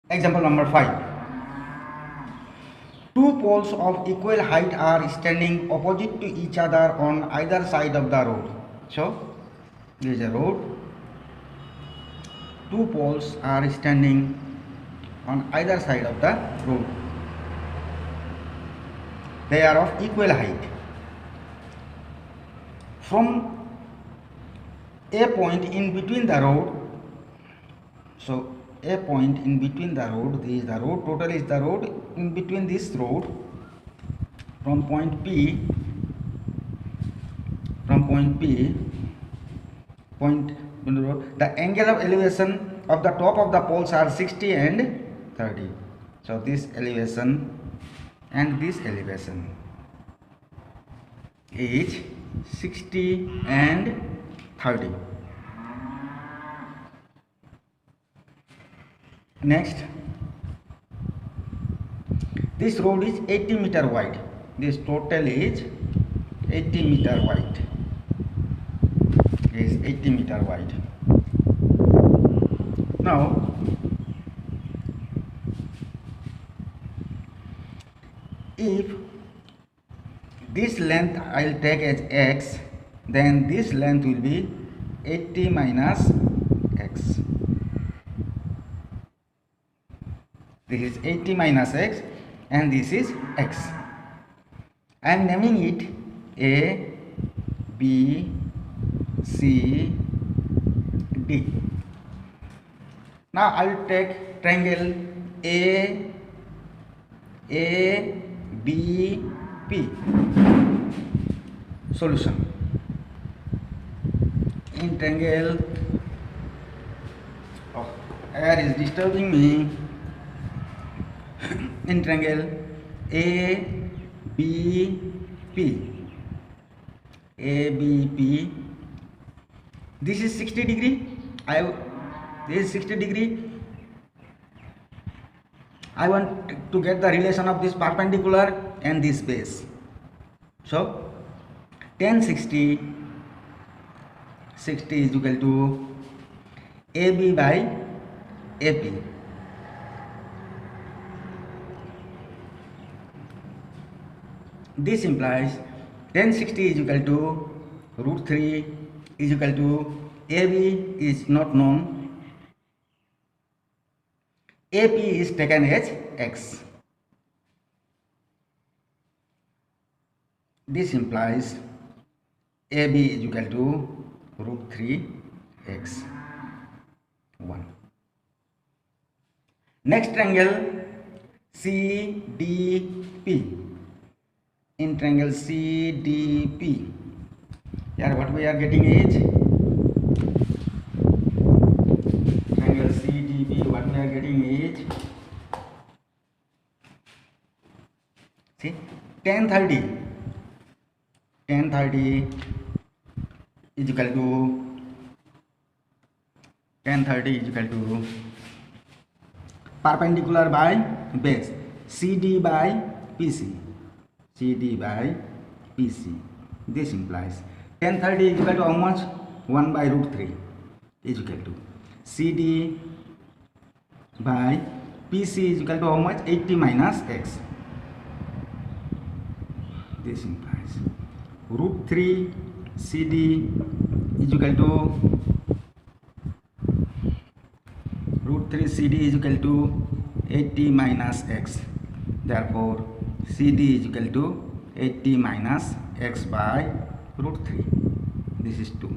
Example number 5. Two poles of equal height are standing opposite to each other on either side of the road. So, there is a road. Two poles are standing on either side of the road. They are of equal height. From a point in between the road, so a point in between the road, this is the road, total is the road, in between this road, from point P, the angle of elevation of the top of the poles are 60 and 30. So this elevation and this elevation is 60 and 30. Next, this road is 80 meter wide. This total is 80 meter wide. Is 80 meter wide. Now, if this length I will take as x, then this length will be 80 minus x. This is 80 minus x and this is x. I am naming it A, B, C, D. Now I will take triangle A, B, P. Solution. In triangle, air is disturbing me. In triangle A, B, P. ABP. This is 60 degree. This is 60 degree. I want to get the relation of this perpendicular and this base. So tan 60 is equal to AB by AP. This implies tan 60 is equal to root 3 is equal to AB is not known. AP is taken as x. This implies AB is equal to root 3 x 1. Next triangle CDP. In triangle CDP, here what we are getting is triangle CDP. What we are getting is, see, tan 30 is equal to perpendicular by base, CD by PC. This implies tan 30 is equal to how much? 1 by root 3 is equal to CD by PC is equal to how much? 80 minus x. This implies root 3 CD is equal to root 3 CD is equal to 80 minus x. Therefore CD is equal to 80 minus x by root 3. This is 2.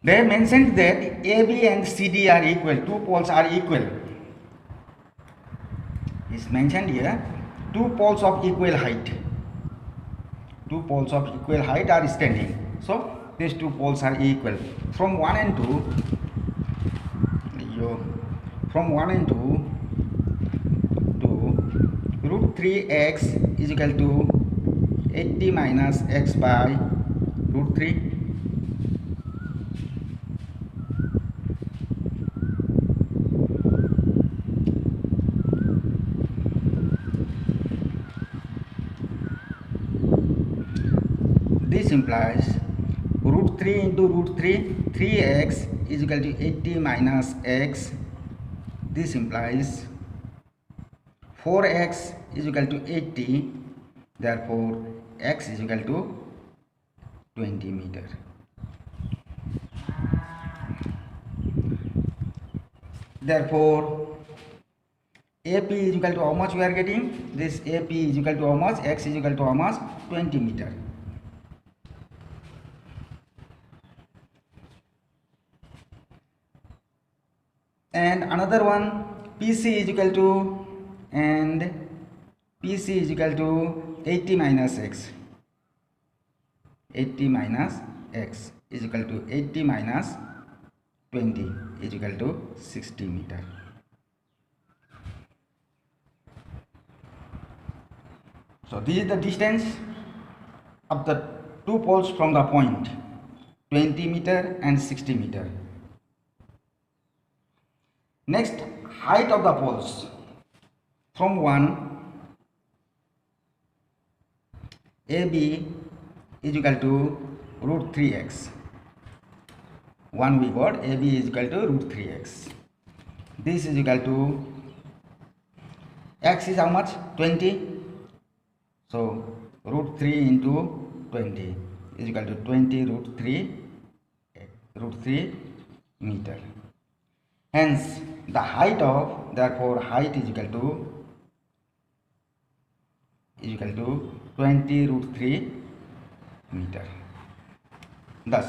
They mentioned that AB and CD are equal. Two poles are equal. It's mentioned here. Two poles of equal height. Two poles of equal height are standing. So these two poles are equal. From 1 and 2. From 1 and 2. Root 3x is equal to 80 minus x by root 3. This implies root 3 into root 3, 3x is equal to 80 minus x. this implies 4x is equal to 80, therefore x is equal to 20 meter. Therefore AP is equal to how much we are getting? This AP is equal to how much? X is equal to how much? 20 meter. And another one, PC is equal to, and PC is equal to 80 minus x. 80 minus x is equal to 80 minus 20 is equal to 60 meter. So this is the distance of the two poles from the point, 20 meter and 60 meter. Next, height of the poles from one, AB is equal to root 3x. One we got, AB is equal to root 3x. This is equal to, x is how much? 20. So root 3 into 20 is equal to 20 root 3 meter. Hence the height of, therefore height is equal to 20 root 3 meter. Thus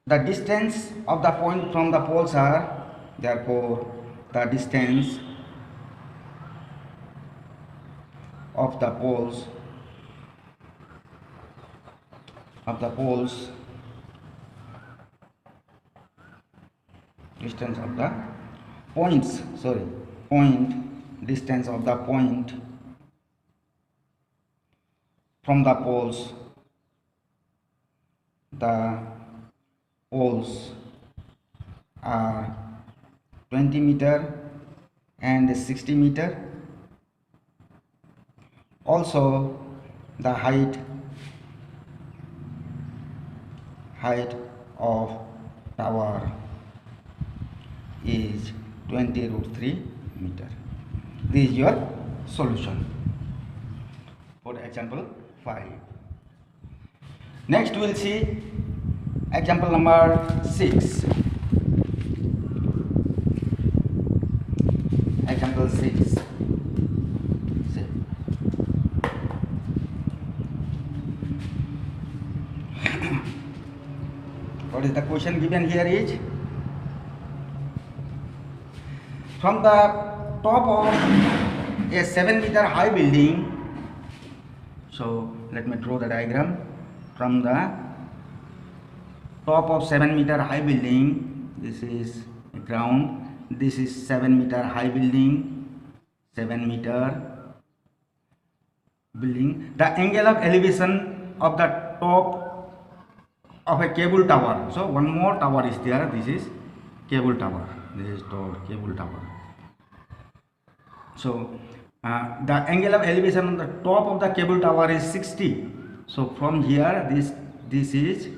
the distance of the point from the poles are, therefore the distance of the poles distance of the points, distance of the point from the poles are 20 meter and 60 meter. Also the height of tower is 20 root 3 meter. This is your solution for example 5. Next we will see example number 6. Example 6. What is the question given here is, from the top of a 7 meter high building. So let me draw the diagram. From the top of 7 meter high building, this is ground, this is 7 meter high building, 7 meter building. The angle of elevation of the top of a cable tower. So one more tower is there. This is cable tower. This is cable tower. So the angle of elevation on the top of the cable tower is 60. So from here this is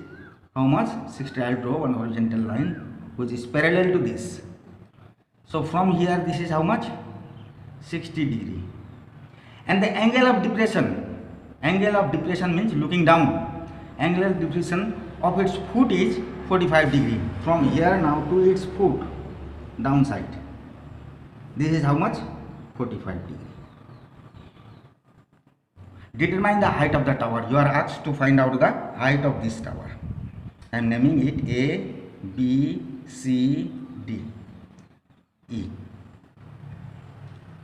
how much? 60. I will draw one horizontal line which is parallel to this. So from here this is how much? 60 degree. And the angle of depression means looking down. Angle of depression of its foot is 45 degree. From here now to its foot downside. This is how much? 45 degree. Determine the height of the tower. You are asked to find out the height of this tower. I am naming it A, B, C, D, E.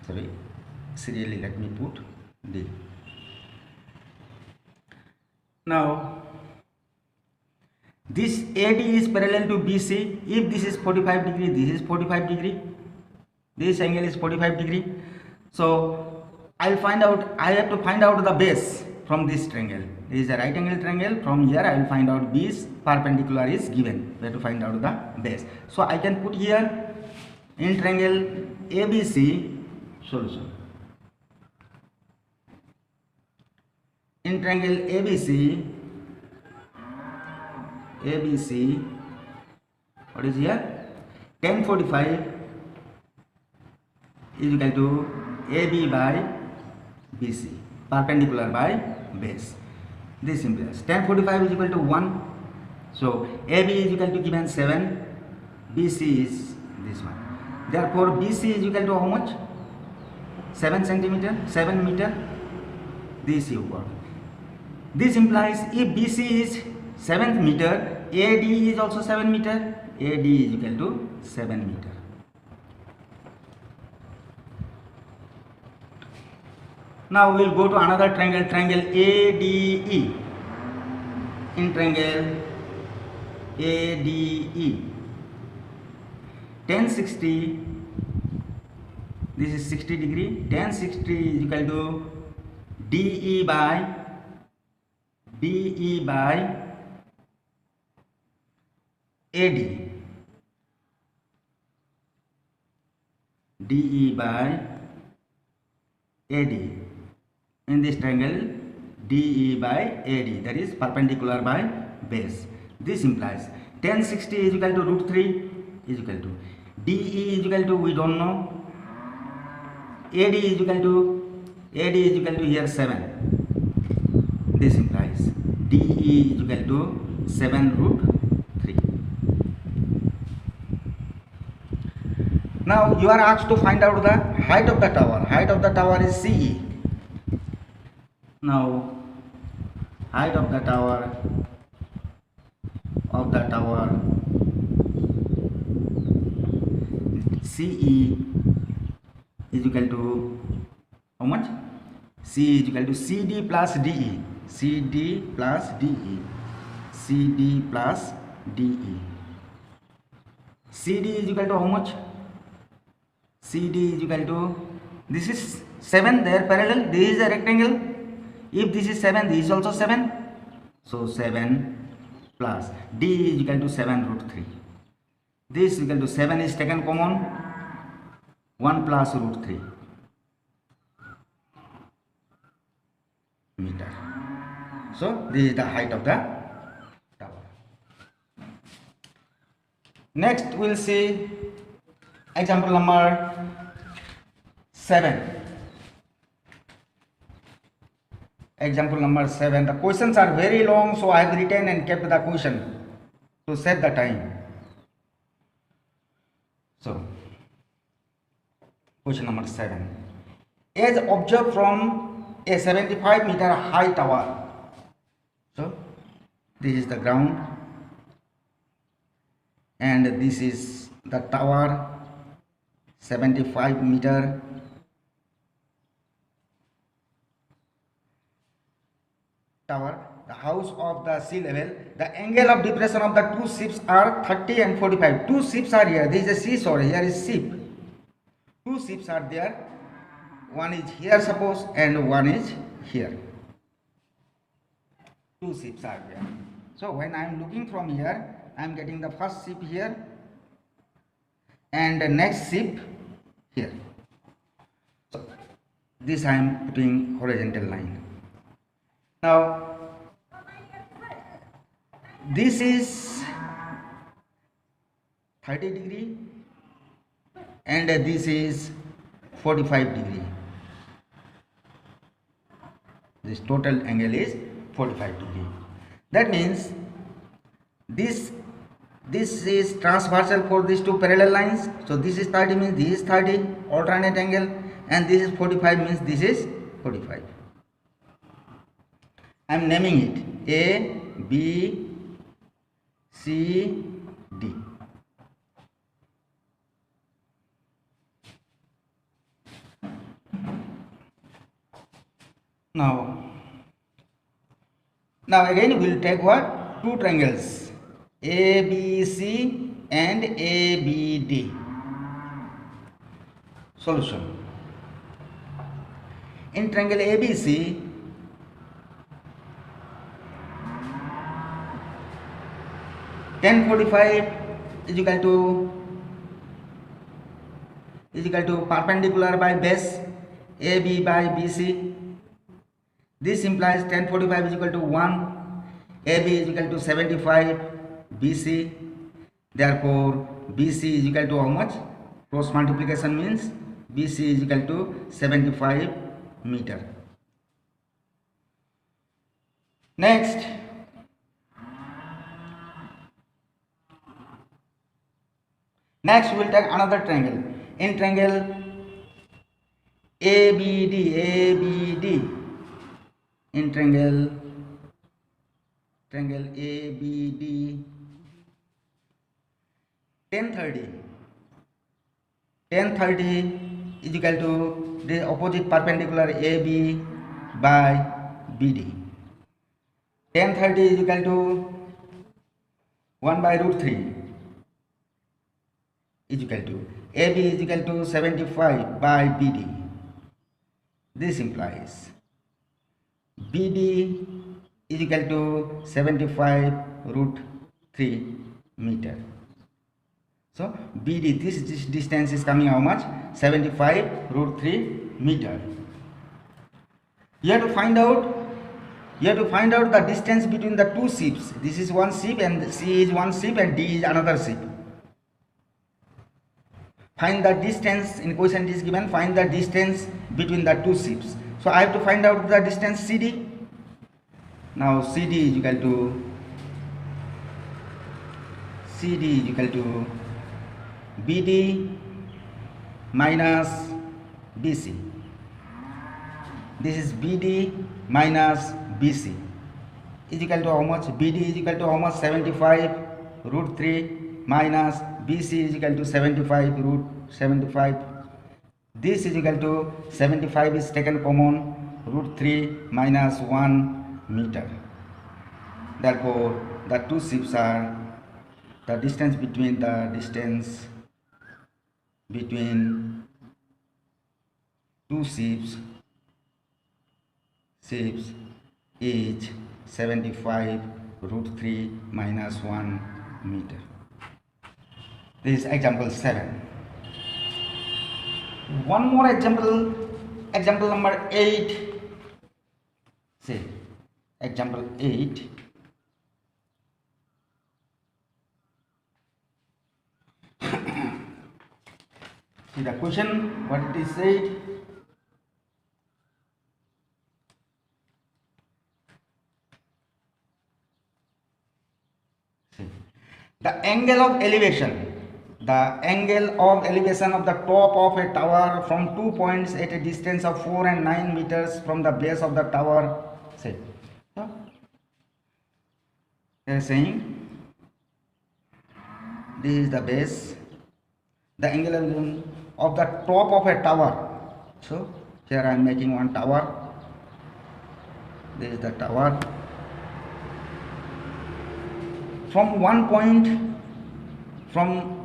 Sorry, serially let me put D. Now this AD is parallel to BC. If this is 45 degree, this is 45 degree. This angle is 45 degree. So I have to find out the base from this triangle. This is a right angle triangle. From here I will find out B is perpendicular is given. We have to find out the base. So I can put here in triangle ABC solution. In triangle ABC, what is here? Tan 45 is equal to AB by BC, perpendicular by base. This implies tan 45 is equal to 1. So AB is equal to given 7, BC is this one. Therefore BC is equal to how much? 7 centimeter, 7 meter. This you got. This implies if BC is 7 meter, AD is also 7 meter. AD is equal to 7 meter. Now we will go to another triangle, triangle ADE. In triangle ADE, tan 60, this is 60 degree, tan 60 is equal to DE by BE by AD, DE by AD. In this triangle DE by AD, that is perpendicular by base. This implies tan 60 is equal to root 3 is equal to DE is equal to, we don't know, AD is equal to here 7. This implies DE is equal to 7 root 3. Now you are asked to find out the height of the tower. Height of the tower is CE. Now height of the tower CE is equal to how much? C is equal to CD plus DE. CD plus DE. CD plus DE. CD is equal to how much? CD is equal to, this is 7, they are parallel, this is a rectangle. If this is 7, this is also 7. So 7 plus D is equal to 7 root 3. This is equal to 7 is taken common, 1 plus root 3 meter. So this is the height of the tower. Next we will see example number 7. Example number 7. The questions are very long, so I have written and kept the question to save the time. So, question number 7. As observed from a 75 meter high tower. So, this is the ground and this is the tower, 75 meter. Tower, the house of the sea level, the angle of depression of the two ships are 30 and 45. Two ships are here. This is a seashore. Here is ship. Two ships are there. One is here, suppose, and one is here. Two ships are there. So when I am looking from here, I am getting the first ship here, and the next ship here. So this I am putting horizontal line. Now this is 30 degree and this is 45 degree. This total angle is 45 degree. That means this is transversal for these two parallel lines. So this is 30 means this is 30 alternate angle, and this is 45 means this is 45. I am naming it A, B, C, D. Now again we will take what? Two triangles, ABC and ABD. Solution. In triangle ABC, tan 45 is equal to perpendicular by base AB by BC. This implies tan 45 is equal to 1, AB is equal to 75, BC. Therefore BC is equal to how much? Cross multiplication means BC is equal to 75 meter. Next, we will take another triangle. In triangle ABD, in triangle ABD, tan 30 is equal to the opposite perpendicular AB by BD. Tan 30 is equal to 1 by root 3 is equal to AB is equal to 75 by BD. This implies BD is equal to 75 root 3 meter. So BD, this distance is coming how much? 75 root 3 meter. You have to find out the distance between the two ships. This is one ship and C is one ship and D is another ship. Find the distance. In question it is given, find the distance between the two ships. So I have to find out the distance CD. Now CD is equal to BD minus BC. This is BD minus BC is equal to how much? BD is equal to how much? 75 root 3 minus BC is equal to 75 root 75. This is equal to 75 is taken common, root 3 minus 1 meter. Therefore, the two ships are, the distance between two ships is 75 root 3 minus 1 meter. This is example 7. One more example number 8. See, example 8. See the question, what it is said. See, the angle of elevation of the top of a tower from 2 points at a distance of 4 and 9 meters from the base of the tower. Say, so they are saying this is the base, the angle of the top of a tower. So here I am making one tower. This is the tower. From one point, from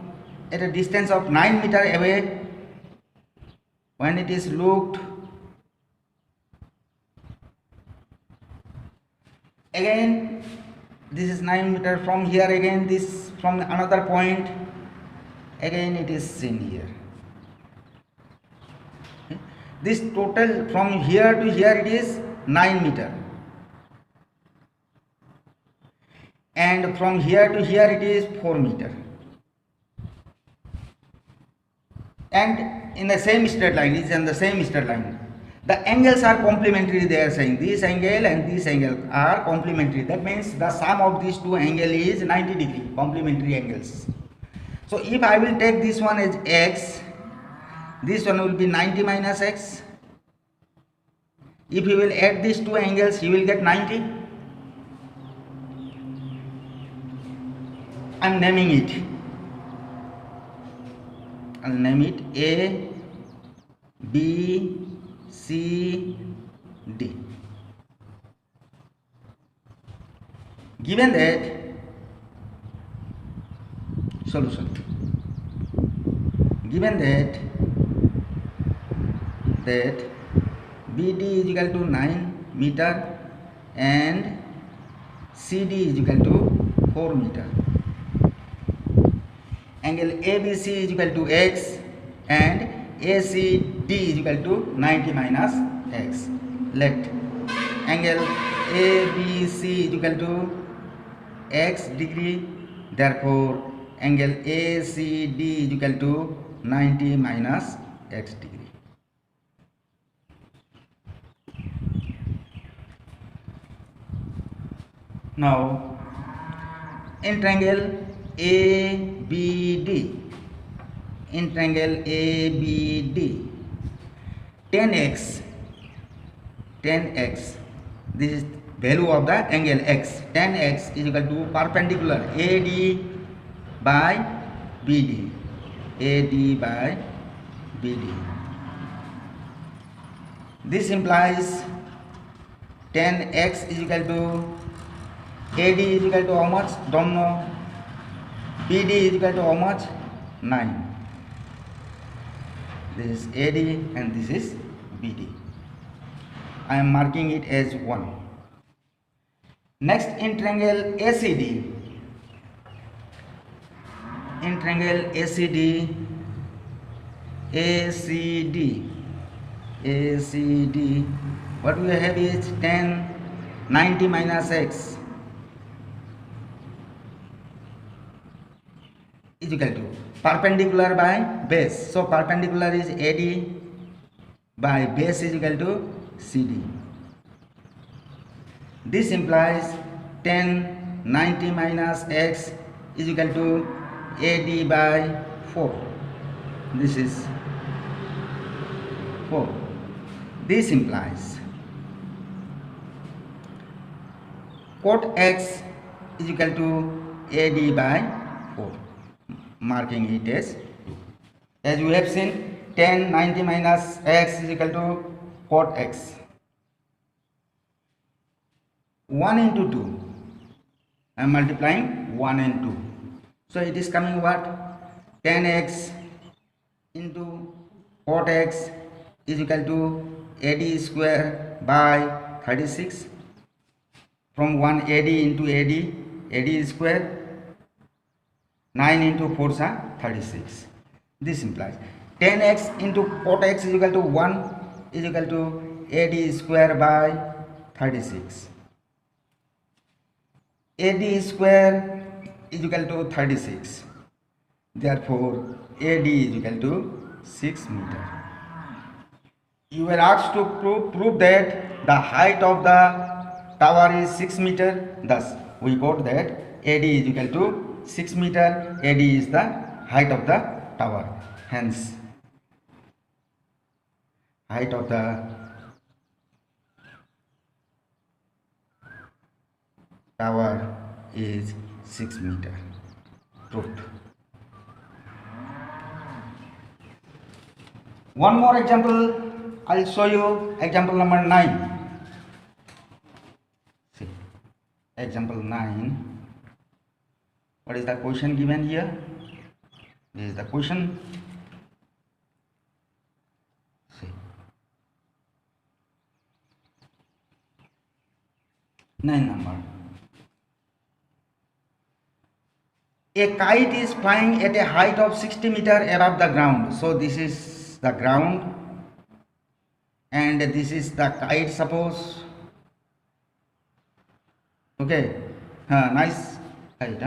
at a distance of 9 meter away, when it is looked, again this is 9 meter from here, again this from another point, again it is seen here. Okay. This total from here to here it is 9 meter, and from here to here it is 4 meter. And in the same straight line, it is in the same straight line. The angles are complementary, they are saying. This angle and this angle are complementary. That means the sum of these two angles is 90 degree, complementary angles. So if I will take this one as x, this one will be 90 minus x. If you will add these two angles, you will get 90. I am naming it. I'll name it A, B, C, D. Given that, solution. Given that BD is equal to 9 meter and CD is equal to 4 meter. Angle ABC is equal to x and ACD is equal to 90 minus x. Let angle ABC is equal to x degree. Therefore, angle ACD is equal to 90 minus x degree. Now in triangle ABD, in triangle ABD, 10x, this is value of the angle x, 10x is equal to perpendicular AD by BD, AD by BD. This implies 10x is equal to AD is equal to how much? Don't know. BD is equal to how much? 9. This is AD and this is BD. I am marking it as 1. Next, in triangle ACD. In triangle ACD, what we have is 10, 90 minus x is equal to perpendicular by base. So perpendicular is AD by base is equal to CD. This implies 10, 90 minus x is equal to AD by 4. This is 4. This implies cot x is equal to AD by 4. Marking it as 2. As we have seen, 10, 90 minus x is equal to cot x. 1 into 2. I am multiplying 1 and 2. So it is coming what? 10x into cot x is equal to AD square by 36. From 1 AD into AD square. 9 into 4 is 36. This implies 10x into cot x is equal to 1 is equal to AD square by 36. AD square is equal to 36. Therefore, AD is equal to 6 meter. You were asked to prove that the height of the tower is 6 meter. Thus, we got that AD is equal to 6 meter. AD is the height of the tower. Hence, height of the tower is 6 meter. Proved. One more example. I'll show you example number 9. See, example 9. What is the question given here? This is the question. See. 9 number. A kite is flying at a height of 60 meter above the ground. So this is the ground and this is the kite, suppose. Okay, nice kite.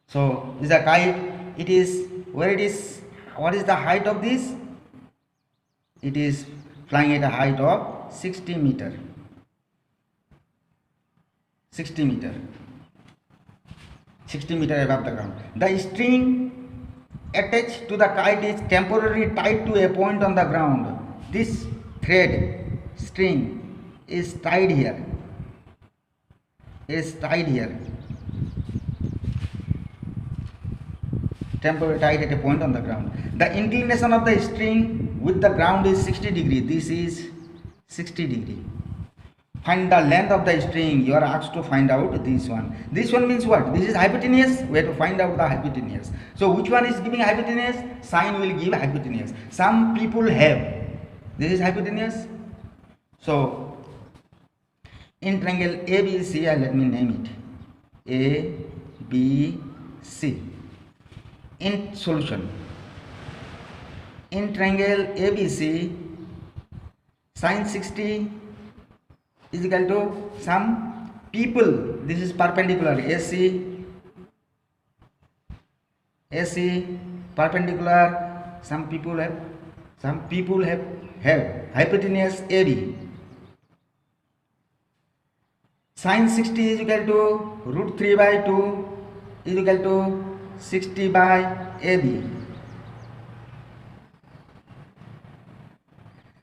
So this is a kite. It is where it is. What is the height of this? It is flying at a height of 60 meter. 60 meter. 60 meter above the ground. The string attached to the kite is temporarily tied to a point on the ground. This thread string is tied here. Temporarily tied at a point on the ground. The inclination of the string with the ground is 60 degree. This is 60 degree. Find the length of the string. You are asked to find out this one. This one means what? This is hypotenuse. We have to find out the hypotenuse. So which one is giving hypotenuse? Sine will give hypotenuse. Some people have. This is hypotenuse. So in triangle ABC, let me name it ABC. In solution, in triangle ABC, sine 60 is equal to some people. This is perpendicular. AC perpendicular. Some people have Some people have hypotenuse AB. Sin 60 is equal to root 3 by 2 is equal to 60 by AB.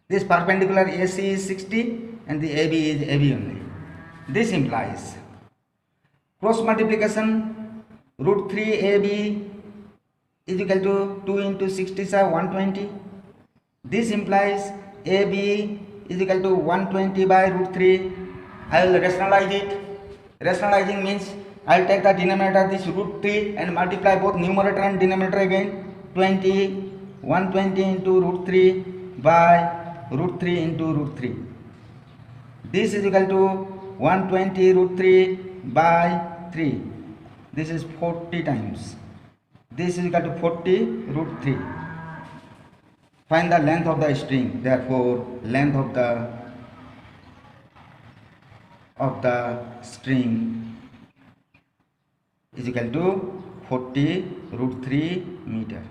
This perpendicular AC is 60 and the AB is AB only. This implies cross multiplication root 3 AB is equal to 2 into 60 is 120. This implies AB is equal to 120 by root 3. I will rationalize it. Rationalizing means I will take the denominator this root 3 and multiply both numerator and denominator again. 120 into root 3 by root 3 into root 3. This is equal to 120 root 3 by 3. This is 40 times. This is equal to 40 root 3. Find the length of the string. Therefore, length of the string is equal to 40 root 3 meter.